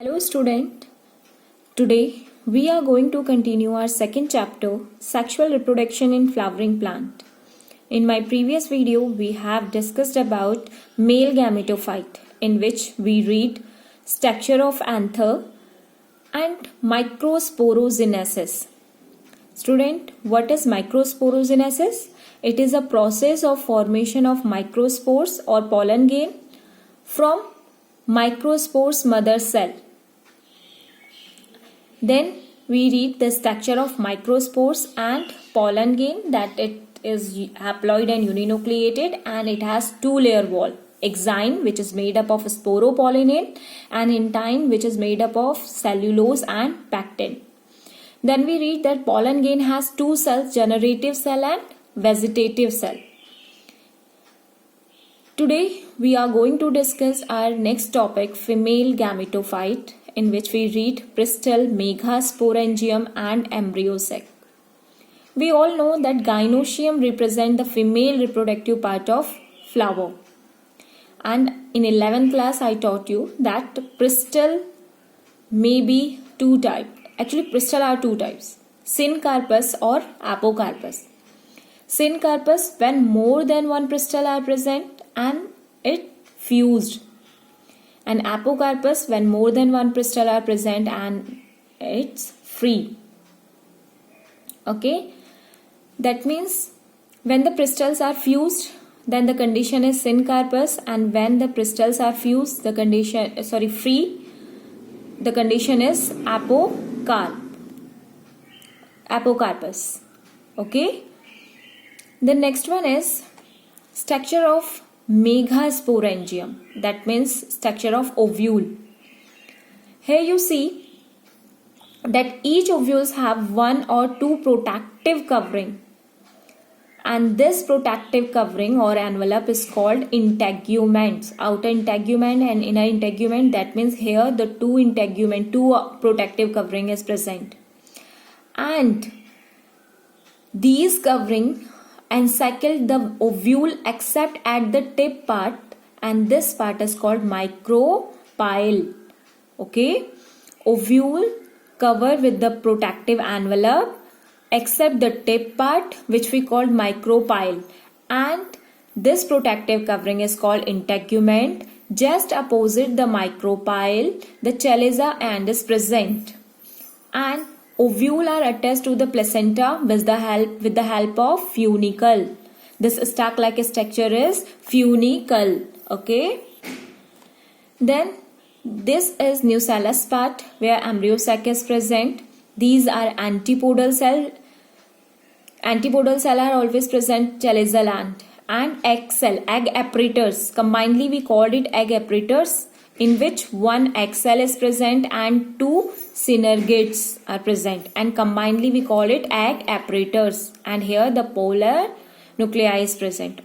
Hello student, today we are going to continue our second chapter, Sexual Reproduction in Flowering Plant. In my previous video we have discussed about male gametophyte, in which we read structure of anther and microsporogenesis. Student, what is microsporogenesis? It is a process of formation of microspores or pollen grain from microspores mother cell. Then we read the structure of microspores and pollen grain, that it is haploid and uninucleated and it has two-layer wall. Exine, which is made up of sporopollenate, and intine, which is made up of cellulose and pectin. Then we read that pollen grain has two cells, generative cell and vegetative cell. Today we are going to discuss our next topic, female gametophyte, in which we read pistil, megasporangium and embryo sac. We all know that gynoecium represent the female reproductive part of flower. And in 11th class I taught you that pistil may be two types. Actually pistil are two types, syncarpus or apocarpus. Syncarpus, when more than one pistil are present and it fused, and apocarpus, when more than one pistil are present and it's free. Okay, that means when the pistils are fused, then the condition is syncarpus, and when the pistils are fused, the condition free, the condition is apocarpus. Okay, the next one is structure of megasporangium, that means structure of ovule. Here you see that each ovules have one or two protective covering, and this protective covering or envelope is called integuments. Outer integument and inner integument, that means here the two protective covering is present, and these covering encircle the ovule except at the tip part, and this part is called micropyle. Okay, ovule covered with the protective envelope except the tip part, which we call micropyle, and this protective covering is called integument. Just opposite the micropyle, the chaliza end is present, and ovule are attached to the placenta with the help of funicle. This stalk-like structure is funicle. Okay. Then this is nucellus part where embryo sac is present. These are antipodal cell. Antipodal cell are always present chaliza land, and egg cell, egg apparatus. Combinedly we called it egg apparatus, in which one egg cell is present and two synergids are present, and combinedly we call it egg apparatus, and here the polar nuclei is present.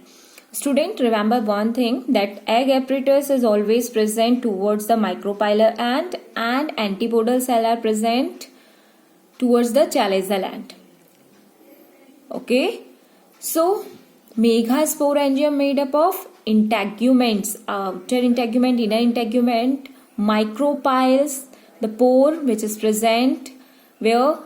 Student, remember one thing, that egg apparatus is always present towards the micropylar end, and antipodal cell are present towards the chaliza land. Okay, so megasporangium made up of integuments, outer integument, inner integument, micropyles, the pore which is present where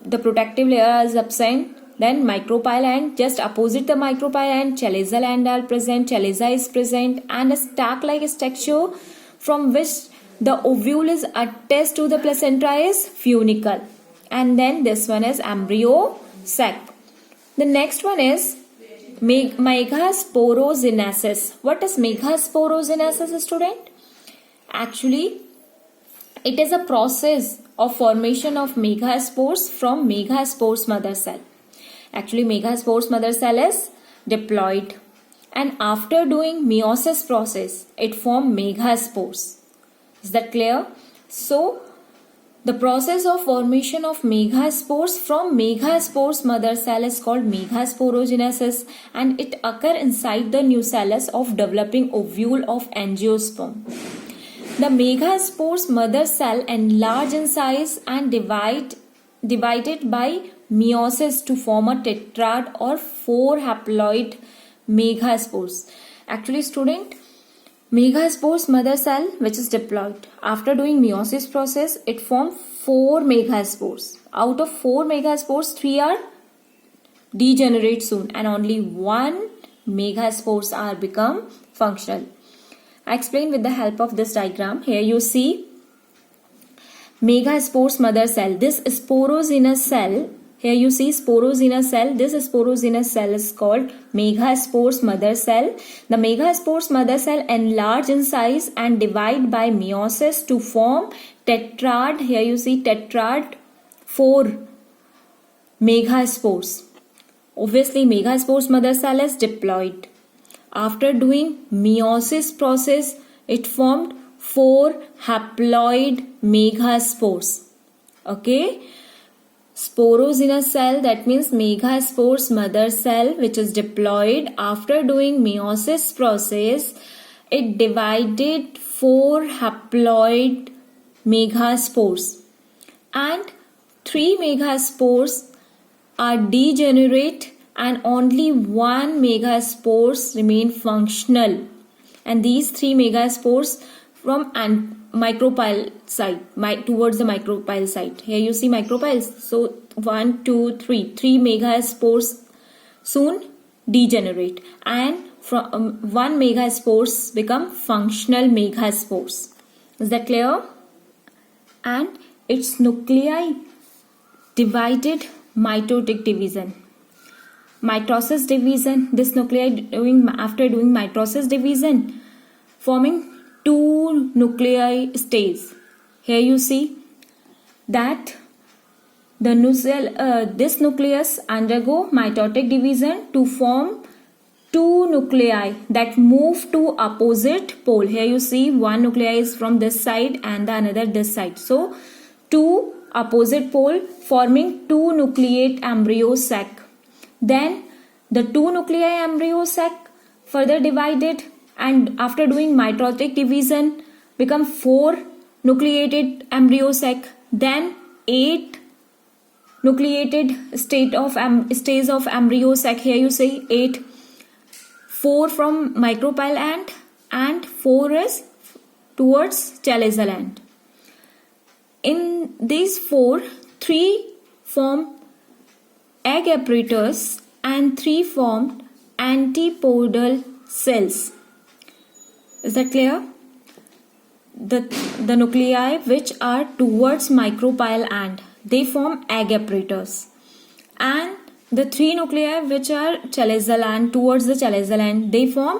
the protective layer is absent, then micropyle, and just opposite the micropyle and chaliza land are present, chaliza is present, and a stalk-like structure from which the ovule is attached to the placenta is funicle, and then this one is embryo sac. The next one is megasporogenesis. What is megasporogenesis, student? Actually, it is a process of formation of megaspores from megaspores mother cell. Actually, megaspores mother cell is diploid, and after doing meiosis process, it forms megaspores. Is that clear? So, the process of formation of megaspores from megaspores mother cell is called megasporogenesis, and it occurs inside the nucellus of developing ovule of angiosperm. The megaspores mother cell enlarge in size and divided by meiosis to form a tetrad or four haploid megaspores. Actually, student, Megaspores mother cell which is diploid. After doing meiosis process, it formed 4 megaspores. Out of 4 megaspores, 3 are degenerate soon and only 1 megaspores are become functional. I explain with the help of this diagram. Here you see megaspores mother cell. This sporogenous cell, here you see sporogenous cell. This sporogenous cell is called megaspores mother cell. The megaspores mother cell enlarge in size and divide by meiosis to form tetrad. Here you see tetrad 4 megaspores. Obviously megaspores mother cell is diploid. After doing meiosis process, it formed 4 haploid megaspores. Okay. Sporogenous cell, that means megaspores mother cell which is diploid. After doing meiosis process, it divided 4 haploid megaspores and 3 megaspores are degenerate and only 1 megaspores remain functional, and these 3 megaspores from micropyle side, towards the micropyle side. Here you see micropiles. So 1, 2, 3 megaspores soon degenerate and from 1 megaspores become functional megaspores. Is that clear? And its nuclei divided mitotic division. Mitosis division, this nuclei after doing mitosis division, forming 2 nuclei stays. Here you see that the this nucleus undergo mitotic division to form 2 nuclei that move to opposite pole. Here you see one nuclei is from this side and the another this side. So 2 opposite pole forming 2 nucleate embryo sac. Then the 2 nuclei embryo sac further divided and after doing mitotic division become 4 nucleated embryo sac. Then 8 nucleated stays of embryo sac. Here you see 8. 4 from micropyle end and 4 is towards chalazial end. In these 4, 3 form egg apparatus and 3 formed antipodal cells. Is that clear? The nuclei which are towards micropyle end, they form egg apparatus, and the 3 nuclei which are chalazial end, towards the chalazial end, they form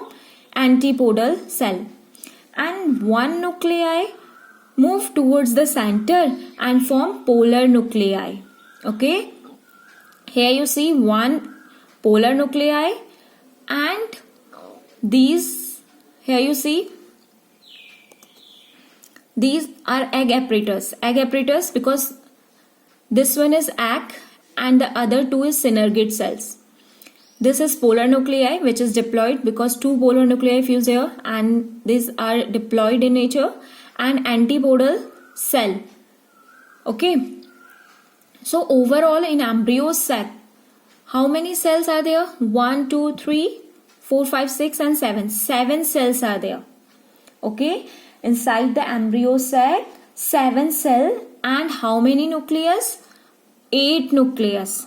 antipodal cell, and 1 nuclei move towards the center and form polar nuclei. Okay, here you see 1 polar nuclei and these, here you see these are egg apparatus because this one is egg and the other 2 is synergid cells. This is polar nuclei which is diploid because 2 polar nuclei fuse here and these are diploid in nature, and antipodal cell. Okay, so overall in embryo sac, how many cells are there? 1, 2, 3, 4, 5, 6 and 7. 7 cells are there. Okay, inside the embryo sac, 7 cell and how many nucleus? 8 nucleus.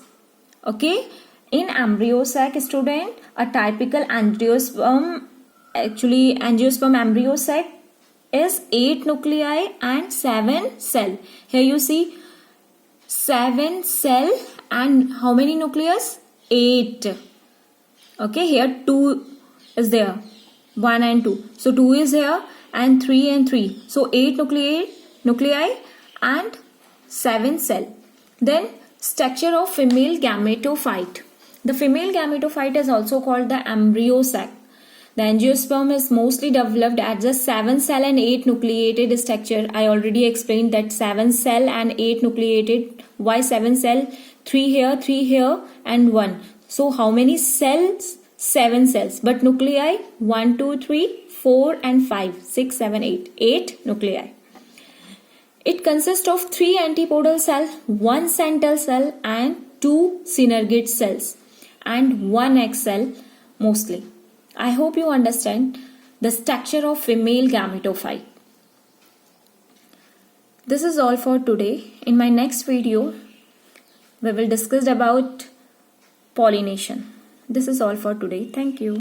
Okay, in embryo sac, student, a typical angiosperm embryo sac is 8 nuclei and 7 cell. Here you see 7 cell and how many nucleus? 8. Okay, here 2 is there, 1 and 2. So 2 is here and 3 and 3. So 8 nuclei and 7 cell. Then structure of female gametophyte. The female gametophyte is also called the embryo sac. The angiosperm is mostly developed as a 7 cell and 8 nucleated structure. I already explained that 7 cell and 8 nucleated. Why 7 cell? 3 here and 1. So how many cells? 7 cells. But nuclei 1, 2, 3, 4 and 5, 6, 7, 8. 8 nuclei. It consists of 3 antipodal cells, 1 central cell and 2 synergid cells and 1 egg cell mostly. I hope you understand. the structure of female gametophyte. This is all for today. In my next video, we will discuss about pollination. This is all for today. Thank you.